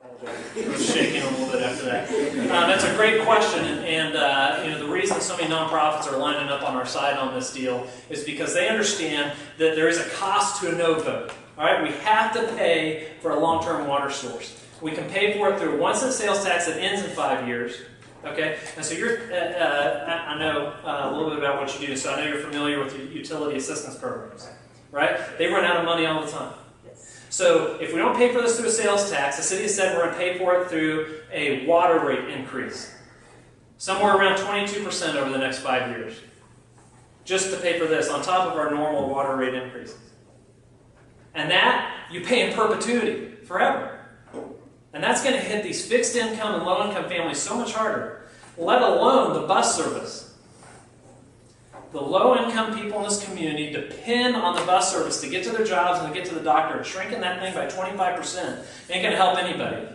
I was shaking a little bit after that. That's a great question, and you know, the reason so many nonprofits are lining up on our side on this deal is because they understand that there is a cost to a no vote. All right, we have to pay for a long-term water source. We can pay for it through a 1 cent sales tax that ends in 5 years. Okay, and so you're, I know a little bit about what you do, so I know you're familiar with utility assistance programs, right? They run out of money all the time. So if we don't pay for this through a sales tax, the city has said we're going to pay for it through a water rate increase. Somewhere around 22% over the next 5 years. Just to pay for this, on top of our normal water rate increases. And that, you pay in perpetuity, forever. And that's going to hit these fixed income and low income families so much harder, let alone the bus service. The low-income people in this community depend on the bus service to get to their jobs and to get to the doctor. And shrinking that thing by 25% ain't going to help anybody.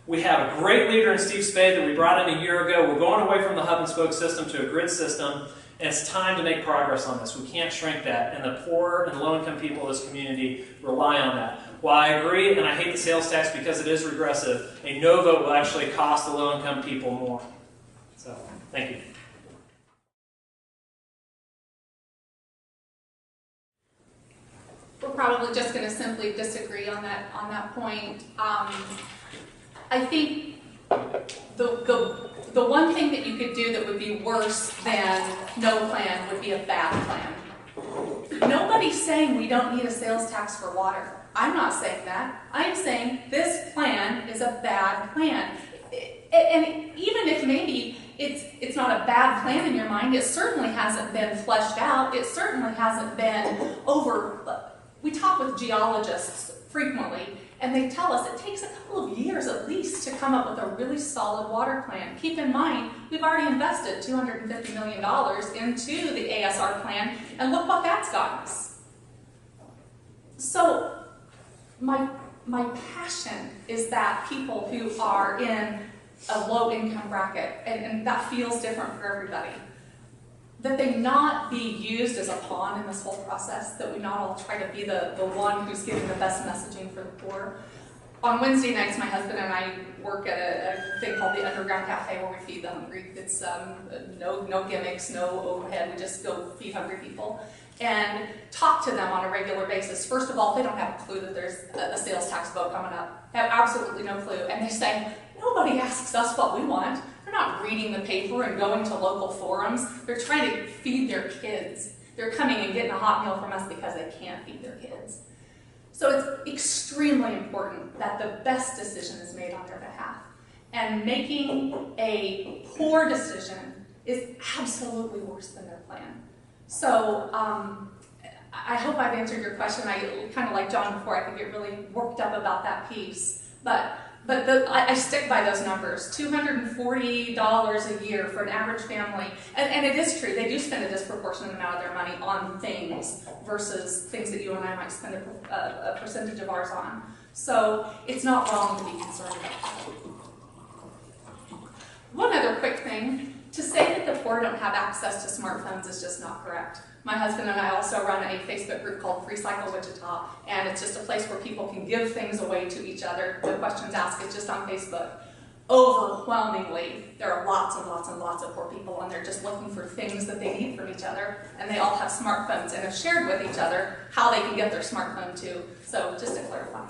We have a great leader in Steve Spade that we brought in a year ago. We're going away from the hub-and-spoke system to a grid system, and it's time to make progress on this. We can't shrink that, and the poor and the low-income people of this community rely on that. While I agree, and I hate the sales tax because it is regressive, a no vote will actually cost the low-income people more. So, thank you. We're probably just going to simply disagree on that point. I think the one thing that you could do that would be worse than no plan would be a bad plan. Nobody's saying we don't need a sales tax for water. I'm not saying that. I'm saying this plan is a bad plan. And even if maybe it's not a bad plan in your mind, it certainly hasn't been fleshed out. It certainly hasn't been over. We talk with geologists frequently, and they tell us it takes a couple of years at least to come up with a really solid water plan. Keep in mind, we've already invested $250 million into the ASR plan, and look what that's gotten us. So my passion is that people who are in a low-income bracket, and that feels different for everybody, that they not be used as a pawn in this whole process, that we not all try to be the one who's giving the best messaging for the poor. On Wednesday nights, my husband and I work at a thing called the Underground Cafe where we feed the hungry. It's no gimmicks, no overhead. We just go feed hungry people and talk to them on a regular basis. First of all, they don't have a clue that there's a sales tax vote coming up. They have absolutely no clue. And they say, nobody asks us what we want. They're not reading the paper and going to local forums. They're trying to feed their kids. They're coming and getting a hot meal from us because they can't feed their kids. So it's extremely important that the best decision is made on their behalf. And making a poor decision is absolutely worse than their plan. So I hope I've answered your question. I kind of like John before, I could get really worked up about that piece. But I stick by those numbers. $240 a year for an average family. And it is true, they do spend a disproportionate amount of their money on things versus things that you and I might spend a percentage of ours on. So it's not wrong to be concerned about that. One other quick thing, to say that the poor don't have access to smartphones is just not correct. My husband and I also run a Facebook group called Free Cycle Wichita, and it's just a place where people can give things away to each other. No questions asked, it's just on Facebook. Overwhelmingly, there are lots and lots and lots of poor people, and they're just looking for things that they need from each other, and they all have smartphones and have shared with each other how they can get their smartphone too. So just to clarify.